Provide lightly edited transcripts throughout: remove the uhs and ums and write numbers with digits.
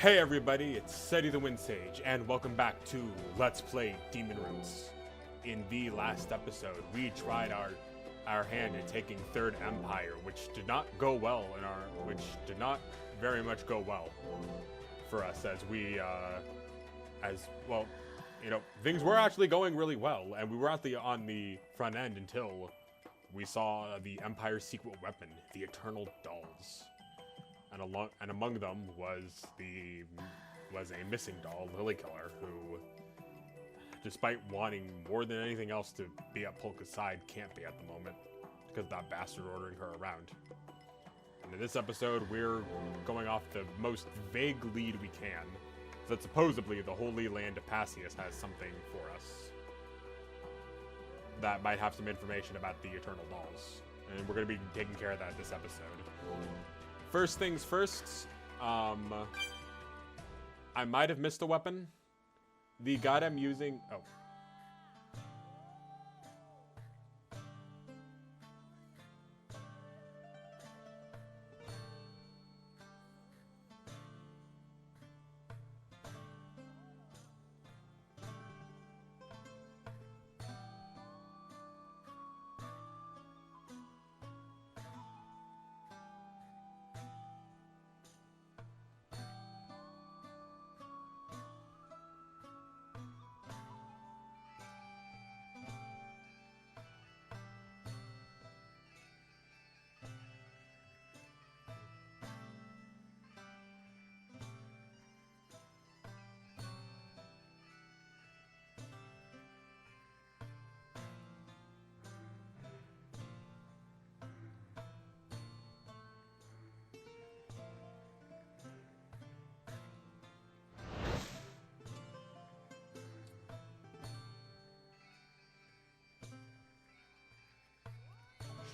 Hey everybody, it's Seti the Wind Sage, and welcome back to Let's Play Demon Roots. In the last episode, we tried our hand at taking Third Empire, which did not go well which did not very much go well for us, things were actually going really well, and we were on the front end until we saw the Empire's secret weapon, the Eternal Dolls. And among them was a missing doll, Lily Killer, who, despite wanting more than anything else to be at Polka's side, can't be at the moment because of that bastard ordering her around. And in this episode, we're going off the most vague lead we can, that supposedly the Holy Land of Pacius has something for us that might have some information about the Eternal Dolls, and we're going to be taking care of that this episode. First things first, I might have missed a weapon. The god I'm using... Oh.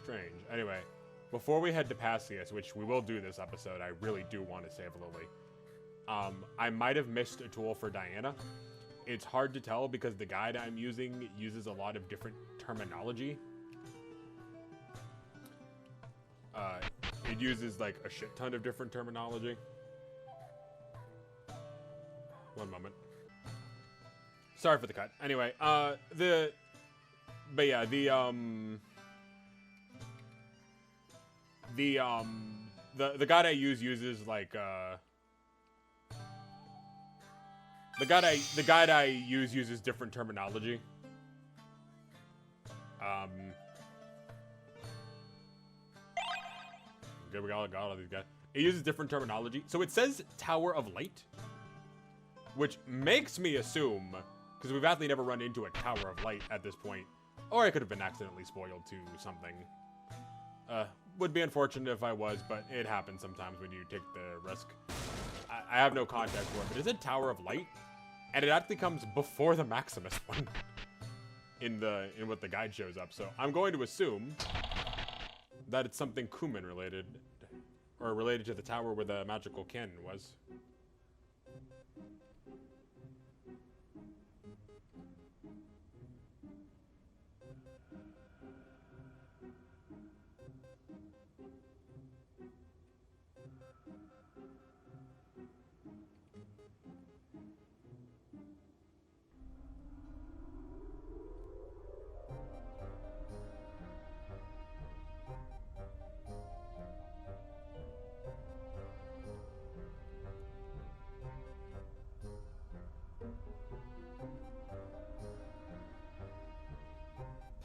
Strange. Anyway, before we head to Pacius, which we will do this episode, I really do want to save Lily. I might have missed a tool for Diana. It's hard to tell because the guide I'm using uses a lot of different terminology. It uses like a shit ton of different terminology. One moment. Sorry for the cut. Anyway, the guide I use uses like the guide I use uses different terminology. Good, we got all these guys. It uses different terminology. So it says Tower of Light, which makes me assume, because we've actually never run into a Tower of Light at this point, or I could have been accidentally spoiled to something. Would be unfortunate if I was, but it happens sometimes when you take the risk. I have no context for it, but it's a Tower of Light, and it actually comes before the Maximus one in what the guide shows up. So I'm going to assume that it's something Kuman related, or related to the tower where the magical cannon was.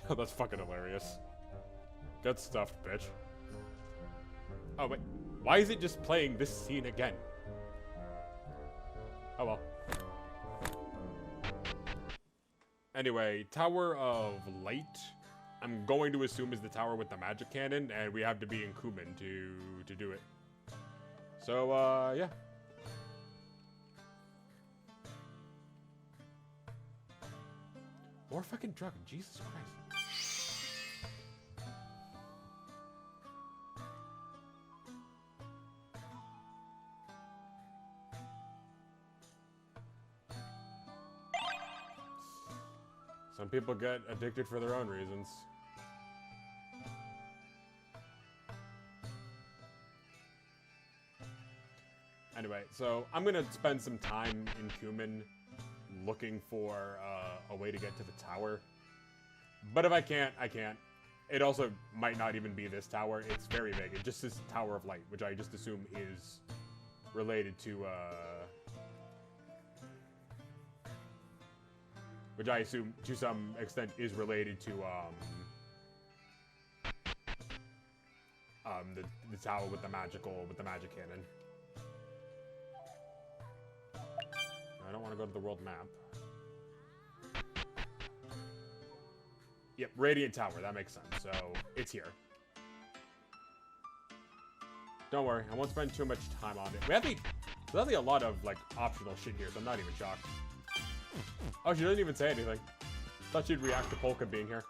Oh, that's fucking hilarious. Get stuffed, bitch. Oh, wait. Why is it just playing this scene again? Oh, well. Anyway, Tower of Light, I'm going to assume is the tower with the magic cannon, and we have to be in Kuman to do it. So, yeah. More fucking drug, Jesus Christ. Some people get addicted for their own reasons. Anyway, Alright, so I'm gonna spend some time in Cumin looking for a way to get to the tower. But if I can't, I can't. It also might not even be this tower. It's very big. It just says Tower of Light, which I just assume is related to, which I assume, to some extent, is related to, the tower with the magic cannon. I don't want to go to the world map. Yep, Radiant Tower, that makes sense. So, it's here. Don't worry, I won't spend too much time on it. There's actually a lot of, like, optional shit here, so I'm not even shocked. Oh, she doesn't even say anything. Thought she'd react to Polka being here.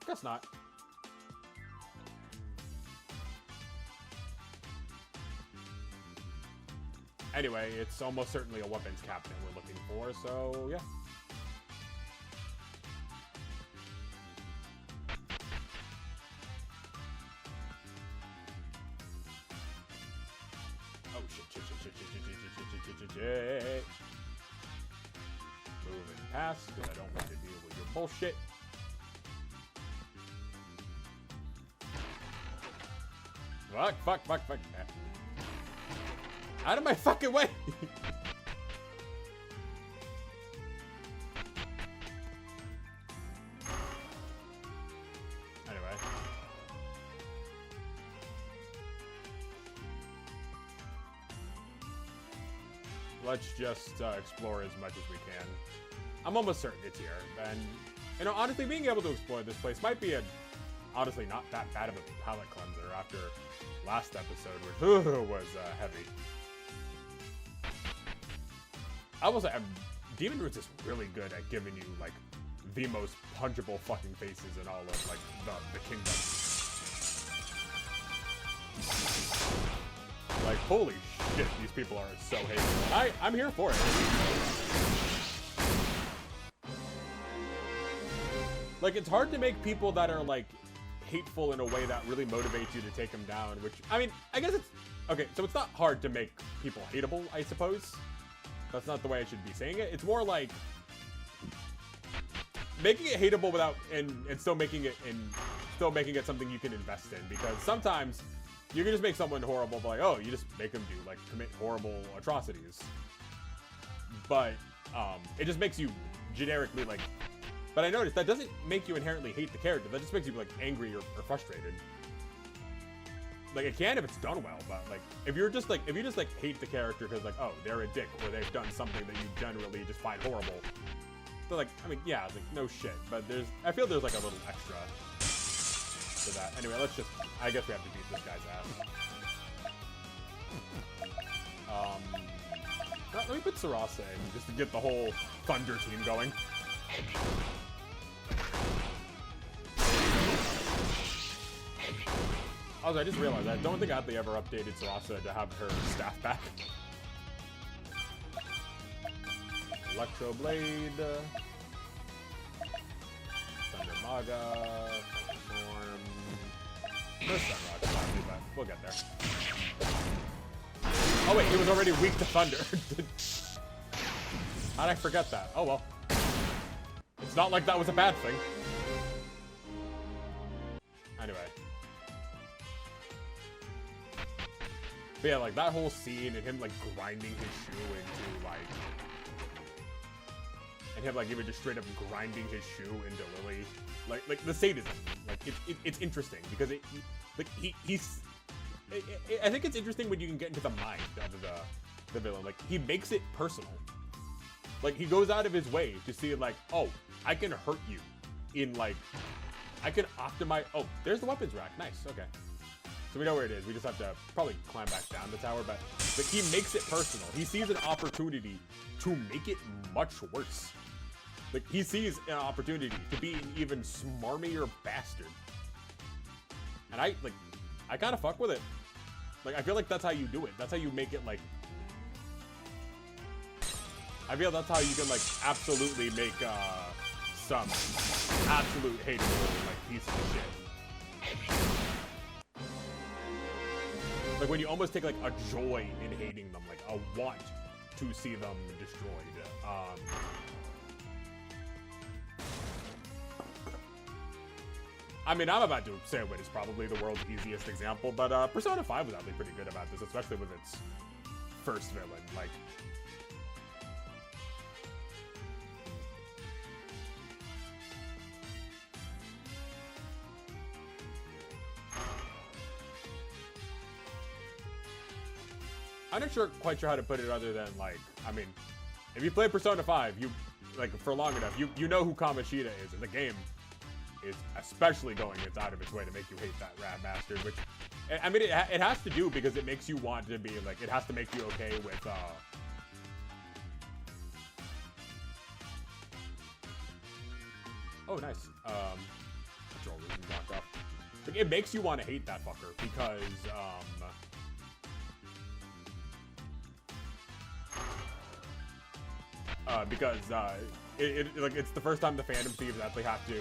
Guess not. Anyway, it's almost certainly a weapons cabinet we're looking for, so yeah. Oh shit. Moving past, because I don't want to deal with your bullshit. Fuck. Out of my fucking way! Anyway. Let's just explore as much as we can. I'm almost certain it's here. And, you know, honestly, being able to explore this place might be honestly not that bad of a palate cleanser after last episode, which was heavy. I will say, Demon Roots is really good at giving you, like, the most punchable fucking faces in all of, like, the kingdom. Like, holy shit, these people are so hateful. I'm here for it. Like, it's hard to make people that are, like, hateful in a way that really motivates you to take them down, which, I mean, I guess it's... Okay, so it's not hard to make people hateable, I suppose. That's not the way I should be saying it. It's more like making it hateable without and still making it something you can invest in. Because sometimes you can just make someone horrible, but like, oh, you just make them do like commit horrible atrocities. But it just makes you generically like. But I noticed that doesn't make you inherently hate the character. That just makes you like angry or frustrated. Like, it can if it's done well, but, like, if you just hate the character because, like, oh, they're a dick, or they've done something that you generally just find horrible. So, like, I mean, yeah, like, no shit, but I feel there's, like, a little extra to that. Anyway, I guess we have to beat this guy's ass. Let me put Sarasa in, just to get the whole Thunder team going. Also, I just realized I don't think Athley ever updated Sarasa to have her staff back. Electro Blade. Thunder Maga. Storm. First Sunrock, probably, but we'll get there. Oh wait, he was already weak to Thunder. How'd I forget that? Oh well. It's not like that was a bad thing. Anyway. But yeah, like, that whole scene and him, like, grinding his shoe into, like... And him, like, even just straight up grinding his shoe into Lily. Like the sadism. Like, it's interesting, because he's... I think it's interesting when you can get into the mind of the villain. Like, he makes it personal. Like, he goes out of his way to see, like, oh, I can hurt you in, like... I can optimize... Oh, there's the weapons rack. Nice, okay. So we know where it is. We just have to probably climb back down the tower, but he makes it personal. He sees an opportunity to make it much worse. Like, he sees an opportunity to be an even smarmier bastard. And I kind of fuck with it. Like, I feel like that's how you do it. That's how you make it, like... I feel that's how you can, like, absolutely make, some absolute hateable, like, piece of shit. Like when you almost take like a joy in hating them, like a want to see them destroyed. I mean, I'm about to say it is probably the world's easiest example, but Persona 5 was actually pretty good about this, especially with its first villain. Like, I'm not quite sure how to put it other than, like, I mean, if you play Persona 5, you, like, for long enough, you know who Kamoshida is, and the game is especially going out of its way to make you hate that rat bastard, which, I mean, it has to do because it makes you want to be, like, it has to make you okay with, oh, nice, control isn't blocked off. Like, it makes you want to hate that fucker because, like, it's the first time the Phantom Thieves actually have to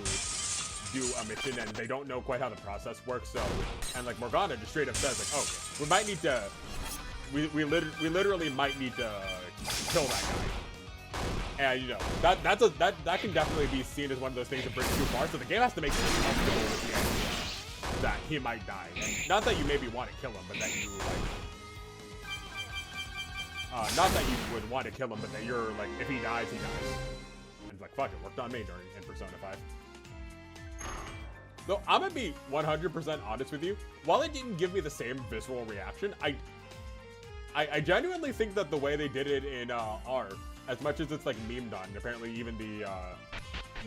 do a mission, and they don't know quite how the process works. So, and like Morgana just straight up says, like, "Oh, we might need to, we literally might need to kill that guy." And you know that can definitely be seen as one of those things that brings too far. So the game has to make you comfortable with the idea that he might die. And not that you maybe want to kill him, but that you like. Not that you would want to kill him, but that you're like, if he dies, he dies. And it's like, fuck, it worked on me in Persona 5. Though, I'm gonna be 100% honest with you. While it didn't give me the same visceral reaction, I genuinely think that the way they did it in R, as much as it's like memed on, and apparently even the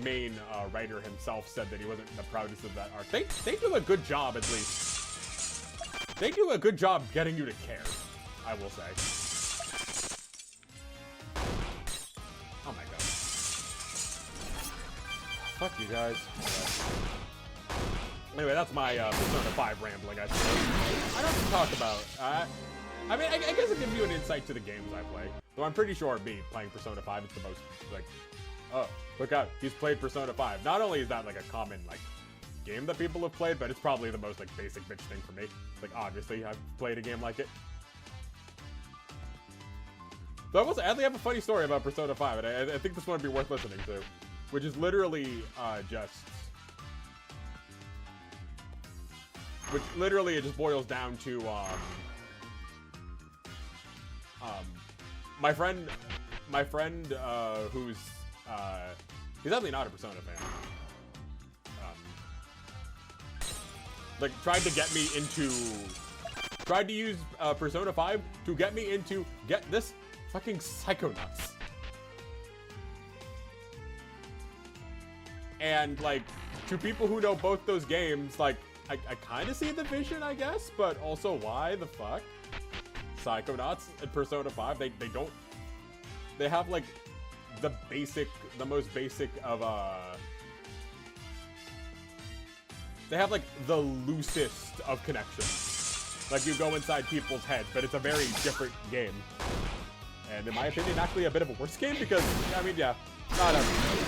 main writer himself said that he wasn't the proudest of that art. They do a good job, at least. They do a good job getting you to care, I will say. Oh my god. Fuck you guys. Anyway, that's my Persona 5 rambling, I suppose. I don't have to talk about. I mean, I guess it gives you an insight to the games I play. Though I'm pretty sure me playing Persona 5 is the most, like, oh, look out, he's played Persona 5. Not only is that, like, a common, like, game that people have played, but it's probably the most, like, basic bitch thing for me. Like, obviously, I've played a game like it. So I actually have a funny story about Persona 5, and I think this one would be worth listening to. Which is literally, which literally it just boils down to, my friend, who's, he's actually not a Persona fan. Like, tried to use, Persona 5 to get me into, get this, fucking Psychonauts. And, like, to people who know both those games, like, I kind of see the vision, I guess, but also why the fuck? Psychonauts and Persona 5, they have, like, the most basic of, they have, like, the loosest of connections. Like, you go inside people's heads, but it's a very different game. And in my opinion, actually a bit of a worse game because, I mean, yeah,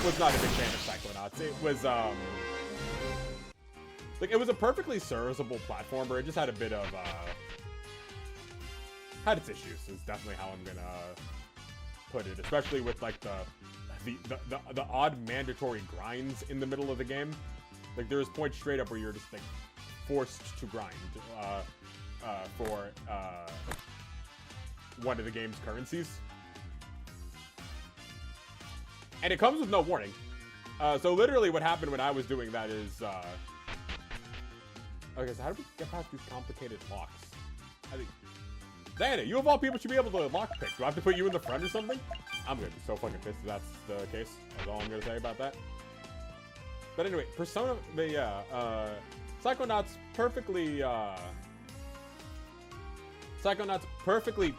was not a big fan of Psychonauts. It was, like, it was a perfectly serviceable platformer. It just had a bit of, had its issues, is definitely how I'm gonna put it. Especially with, like, the odd mandatory grinds in the middle of the game. Like, there's points straight up where you're just, like, forced to grind, for, one of the game's currencies. And it comes with no warning. So literally what happened when I was doing that is, okay, so how do we get past these complicated locks? I think, Diana, you of all people should be able to lockpick. Do I have to put you in the front or something? I'm gonna be so fucking pissed if that's the case. That's all I'm gonna say about that. But anyway, Persona, Psychonauts perfectly, Psychonauts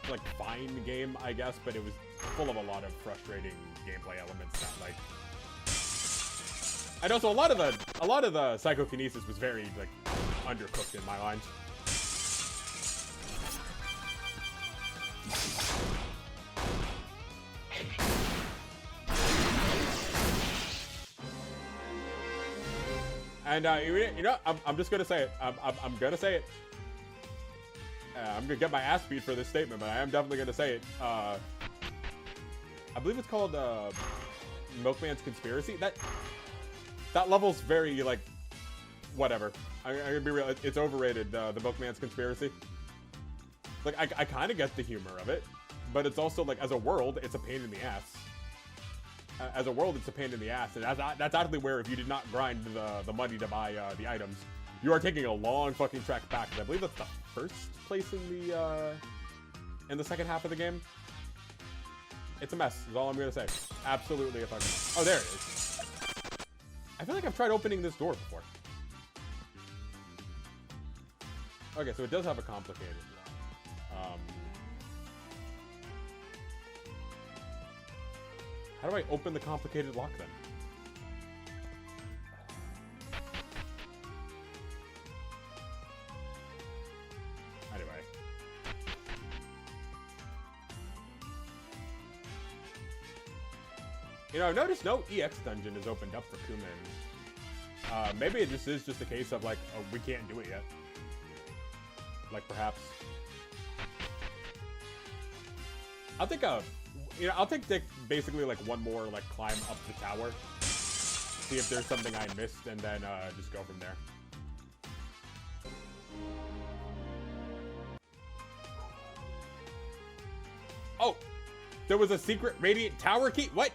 like, fine game, I guess, but it was full of a lot of frustrating gameplay elements that, like... And also, a lot of the psychokinesis was very, like, undercooked in my mind. And, you know, I'm just gonna say it. I'm gonna say it. I'm gonna get my ass beat for this statement, but I am definitely gonna say it. I believe it's called Milkman's Conspiracy. That level's very like, whatever. I'm gonna be real. It's overrated. The Milkman's Conspiracy. Like I kind of get the humor of it, but it's also like as a world, it's a pain in the ass. As a world, it's a pain in the ass, and that's actually where if you did not grind the money to buy the items, you are taking a long fucking trek back. I believe that's the first place in the second half of the game. It's a mess, is all I'm gonna say. Absolutely a fucking mess. Oh, there it is. I feel like I've tried opening this door before. Okay, so it does have a complicated lock. How do I open the complicated lock then? Anyway. You know, I've noticed no EX dungeon is opened up for Kumin. Maybe it just is just a case of like, oh, we can't do it yet. Like perhaps. I'll think I'll take basically like one more like climb up the tower, see if there's something I missed, and then just go from there. Oh, there was a secret Radiant Tower key. What?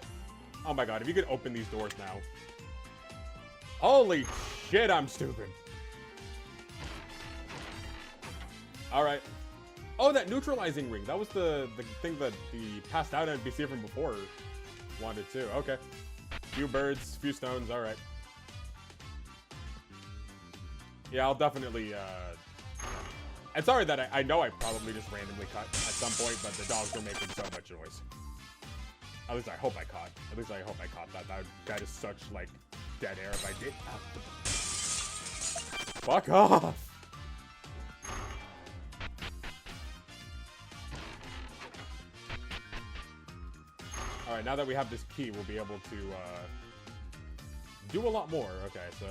Oh my god! If you could open these doors now. Holy shit! I'm stupid. All right. Oh, that neutralizing ring. That was the thing that the passed out NPC from before wanted too. Okay. Few birds, few stones. All right. Yeah, I'll definitely. And sorry that I know I probably just randomly cut at some point, but the dogs are making so much noise. At least I hope I caught. At least I hope I caught that. That is such like dead air if I did. Fuck off. Alright, now that we have this key, we'll be able to, do a lot more. Okay, so...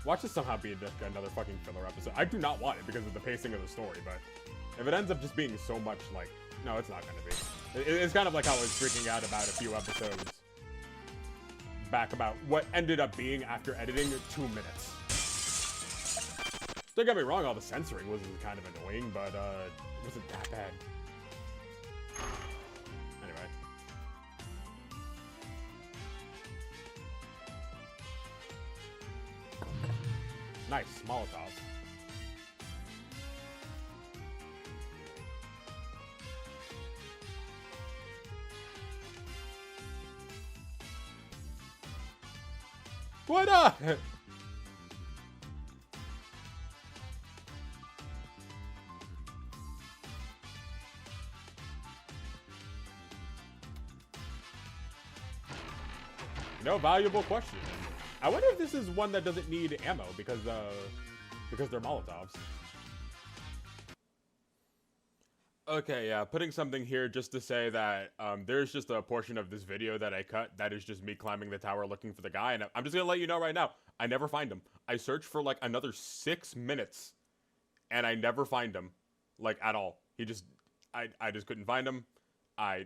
Watch this somehow be another fucking filler episode. I do not want it because of the pacing of the story, but... If it ends up just being so much, like... No, it's not gonna be. It's kind of like how I was freaking out about a few episodes back about what ended up being, after editing, 2 minutes. Don't get me wrong, all the censoring was kind of annoying, but, it wasn't that bad. Anyway. Nice, Molotov. What up? No, valuable question. I wonder if this is one that doesn't need ammo because they're Molotovs. Okay, yeah, putting something here just to say that there's just a portion of this video that I cut that is just me climbing the tower looking for the guy, and I'm just gonna let you know right now, I never find him. I searched for like another 6 minutes, and I never find him, like at all. I just couldn't find him. I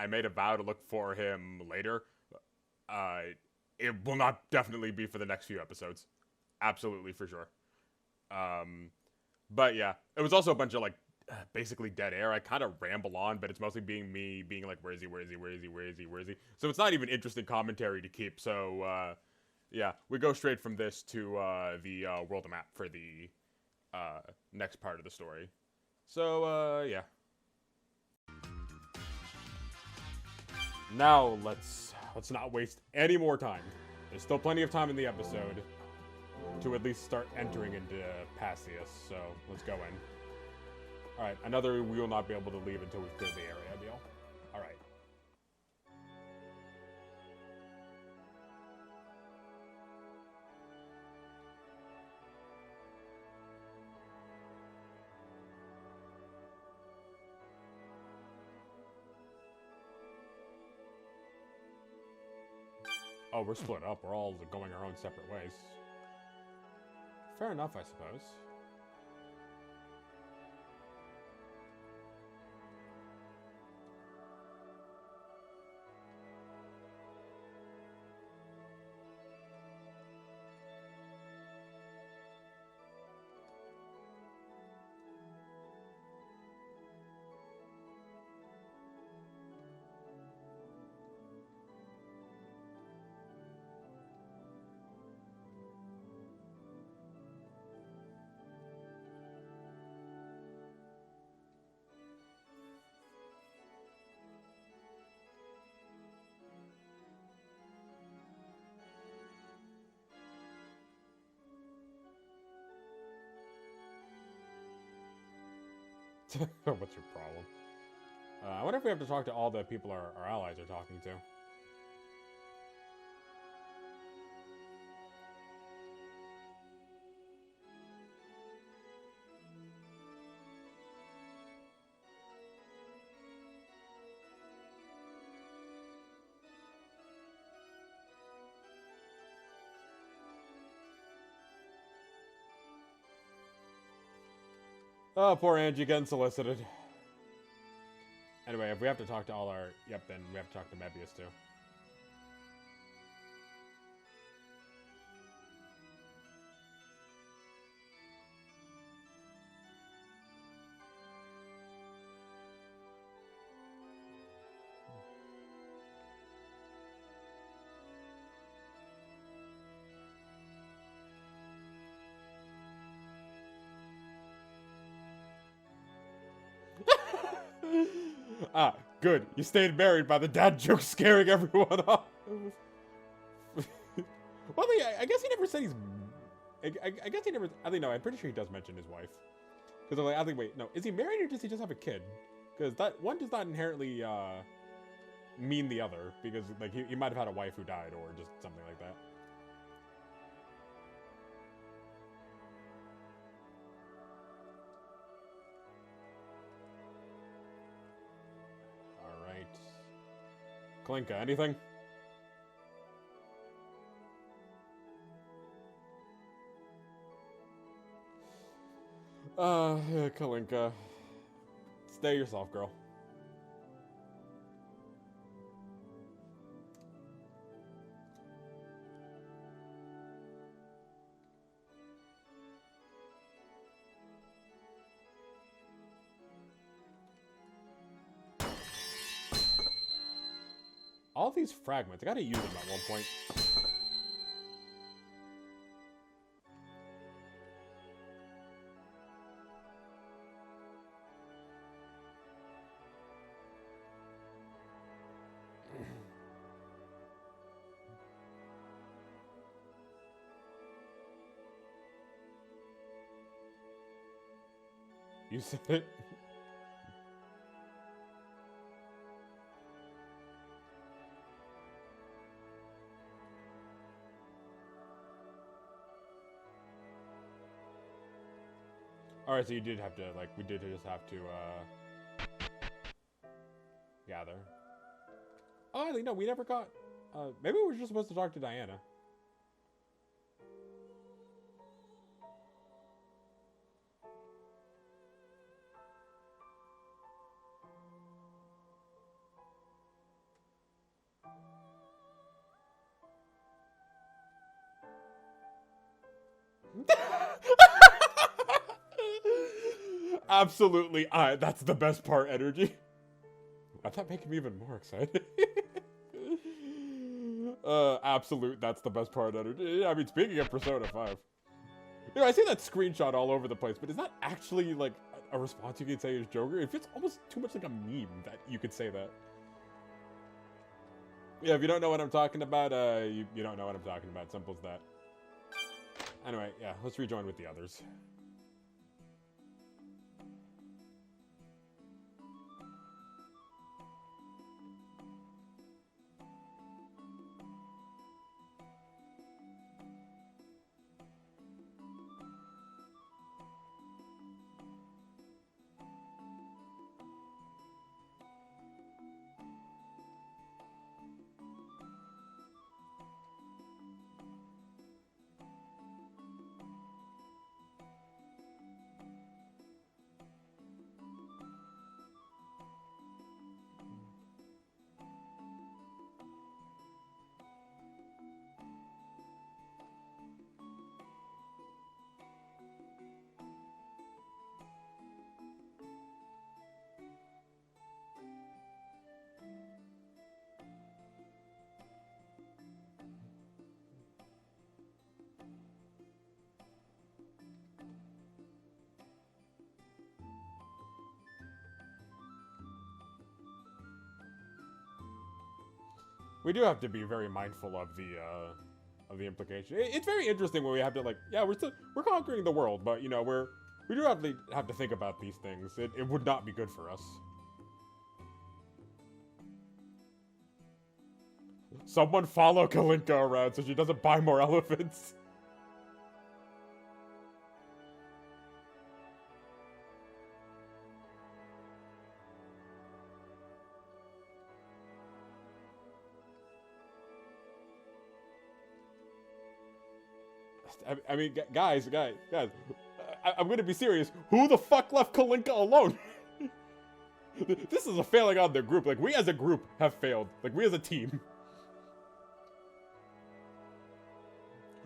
made a vow to look for him later. It will not definitely be for the next few episodes. Absolutely, for sure. But yeah, it was also a bunch of like, basically dead air. I kind of ramble on, but it's mostly me being like, where is he, where is he, where is he, where is he, where is he? So it's not even interesting commentary to keep. So, yeah, we go straight from this to, the, world map for the, next part of the story. So, yeah. Now, let's not waste any more time. There's still plenty of time in the episode to at least start entering into Pacius, so let's go in. Alright, another we will not be able to leave until we've cleared the area deal. Alright. Oh, we're split up. We're all going our own separate ways. fair enough, I suppose. What's your problem? I wonder if we have to talk to all the people our allies are talking to. Oh, poor Angie getting solicited. Anyway, if we have to talk to all our... Yep, then we have to talk to Mebius, too. Ah, good. You stayed married by the dad joke scaring everyone off. Well, I guess he never said he's... I guess he never... I think, no, I'm pretty sure he does mention his wife. Because I think, wait, no. Is he married or does he just have a kid? Because that one does not inherently mean the other. Because, like, he might have had a wife who died or just something like that. Kalinka, anything? Yeah, Kalinka. Stay yourself, girl. All these fragments, I gotta use them at one point. You said it. Alright, so you did have to, like, we did just have to, gather. Oh, I think, no, we never got, maybe we were just supposed to talk to Diana. Absolutely, that's the best part, energy. Why'd that make me even more excited? Absolute, that's the best part, energy. I mean, speaking of Persona 5. You know, I see that screenshot all over the place, but is that actually, like, a response you could say is Joker? It feels almost too much like a meme that you could say that. Yeah, if you don't know what I'm talking about, you don't know what I'm talking about. Simple as that. Anyway, yeah, let's rejoin with the others. we do have to be very mindful of the implication. It's very interesting when we have to, like, yeah, we're conquering the world, but, you know, we do have to think about these things. It would not be good for us. Someone follow Kalinka around so she doesn't buy more elephants. I mean, guys, I'm gonna be serious. Who the fuck left Kalinka alone? This is a failing on the group. Like, we as a group have failed. Like, we as a team.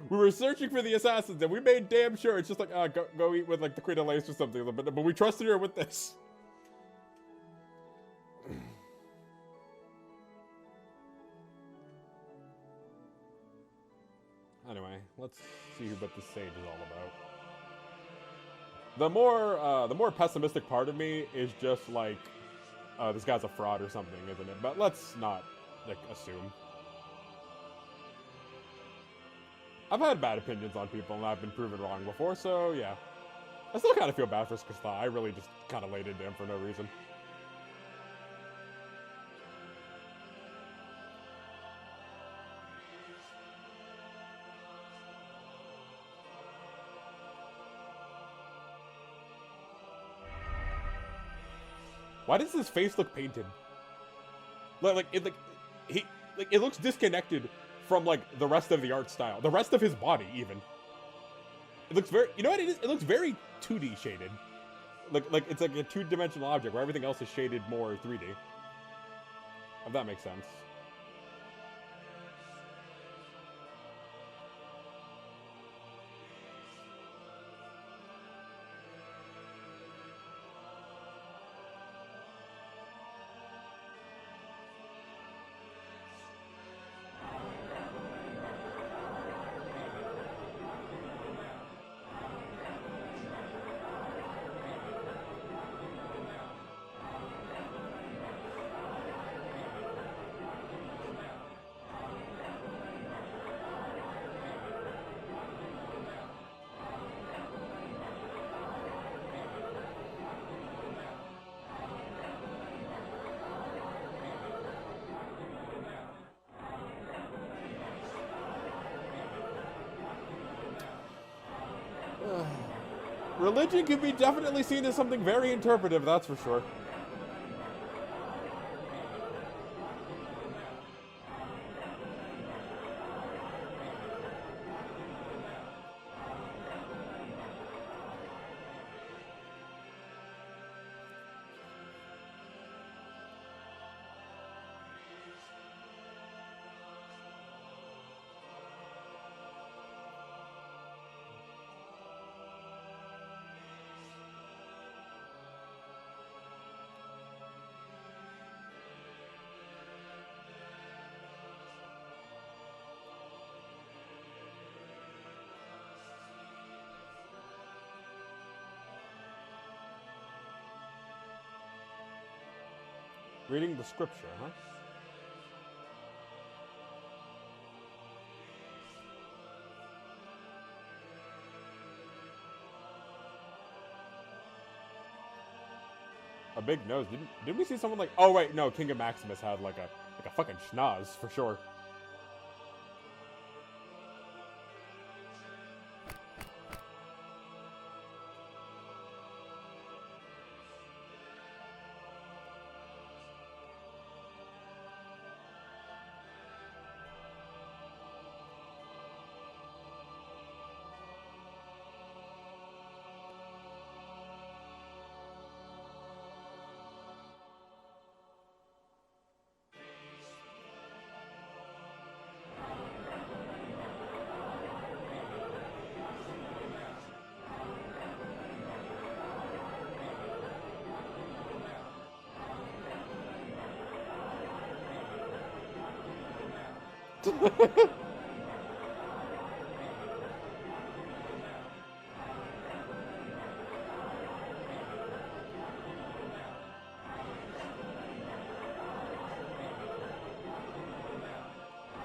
We were searching for the assassins, and we made damn sure it's just like, go eat with, like, the Queen of Lace or something. But we trusted her with this. Anyway, let's see what this sage is all about. The more pessimistic part of me is just like, this guy's a fraud or something, isn't it? But let's not, like, assume. I've had bad opinions on people, and I've been proven wrong before, so yeah. I still kind of feel bad for Skasta. I really just kind of laid into him for no reason. Why does his face look painted? It looks disconnected from, like, the rest of the art style. The rest of his body, even. It looks very, you know what it is? It looks very 2D shaded. Like it's like a two-dimensional object where everything else is shaded more 3D. If that makes sense. Religion can be definitely seen as something very interpretive, that's for sure. Reading the scripture, huh? A big nose. Didn't we see someone like? Oh wait, no. King of Maximus had like a fucking schnoz for sure.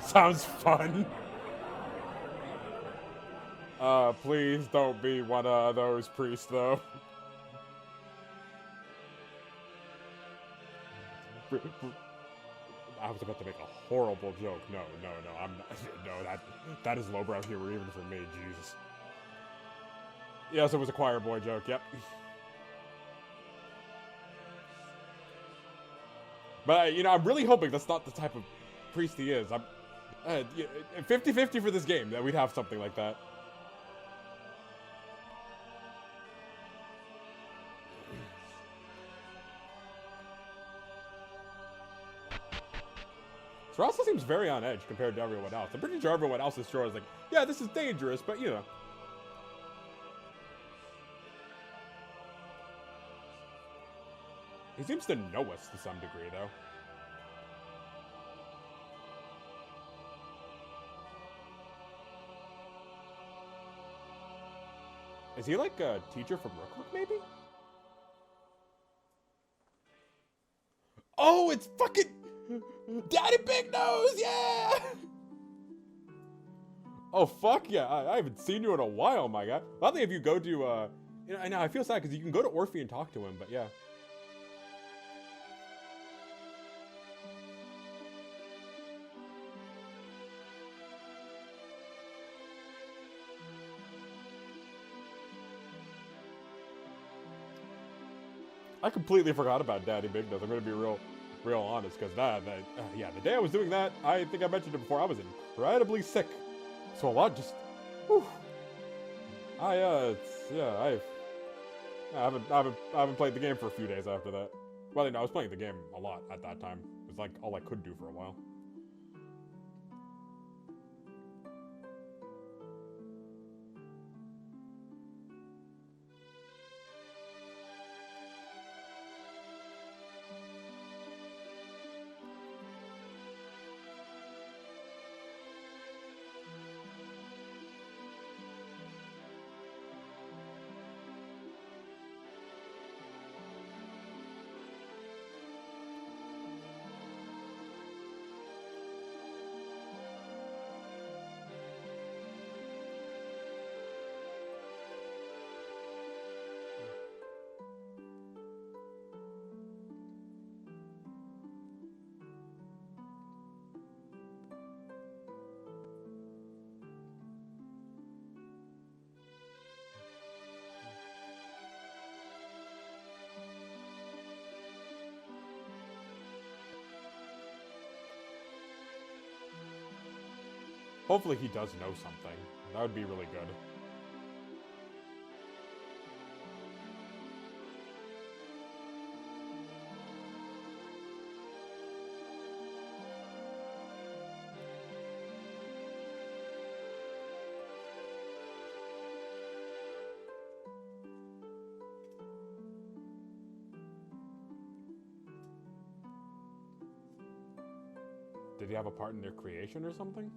Sounds fun. Please don't be one of those priests, though. I was about to make a horrible joke. No, I'm not. No, that is lowbrow humor even for me. Jesus. Yes, it was a choir boy joke. Yep. But you know, I'm really hoping that's not the type of priest he is. I'm 50-50 for this game that we'd have something like that. So also seems very on edge compared to everyone else. I'm pretty sure everyone else's store is like, yeah, this is dangerous, but you know. He seems to know us to some degree, though. Is he like a teacher from Rookwood, maybe? Oh, it's fucking Daddy Big Nose, yeah! Oh, fuck yeah. I haven't seen you in a while, my guy. I think if you go to, you know, I know, I feel sad because you can go to Orphe and talk to him, but yeah. I completely forgot about Daddy Big Nose. I'm gonna be real honest, because yeah, the day I was doing that, I think I mentioned it before, I was incredibly sick. So a lot just, whew. I haven't played the game for a few days after that. Well, you know, I was playing the game a lot at that time. It was like all I could do for a while. Hopefully he does know something. That would be really good. Did he have a part in their creation or something?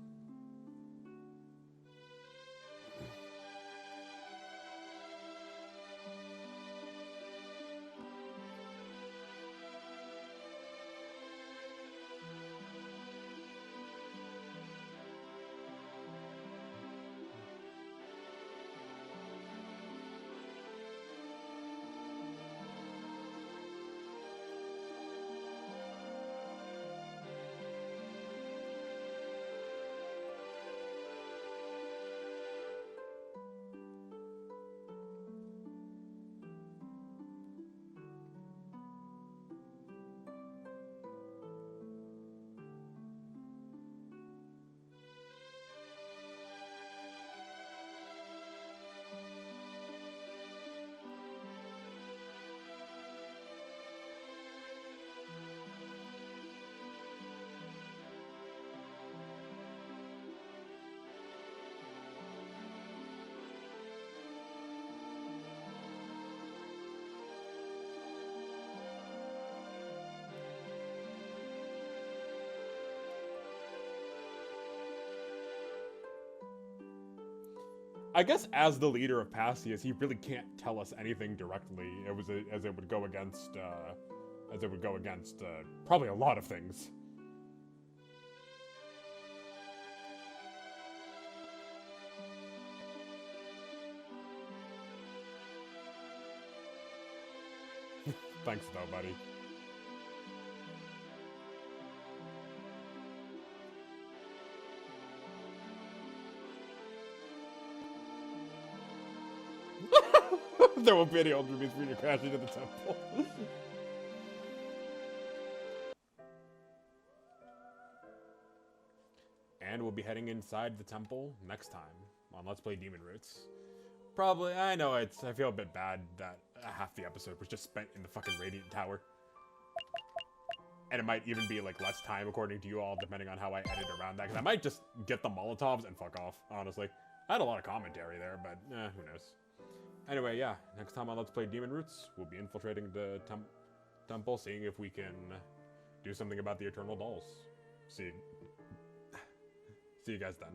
I guess as the leader of Pacius, he really can't tell us anything directly. As it would go against probably a lot of things. Thanks though, buddy. There won't be any old rubies for you to crash into the temple. And we'll be heading inside the temple next time on Let's Play Demon Roots. Probably, I know I feel a bit bad that half the episode was just spent in the fucking Radiant Tower. And it might even be like less time according to you all, depending on how I edit around that. Because I might just get the Molotovs and fuck off, honestly. I had a lot of commentary there, but who knows. Anyway, yeah, next time on Let's Play Demon Roots, we'll be infiltrating the temple, seeing if we can do something about the Eternal Dolls. See you guys then.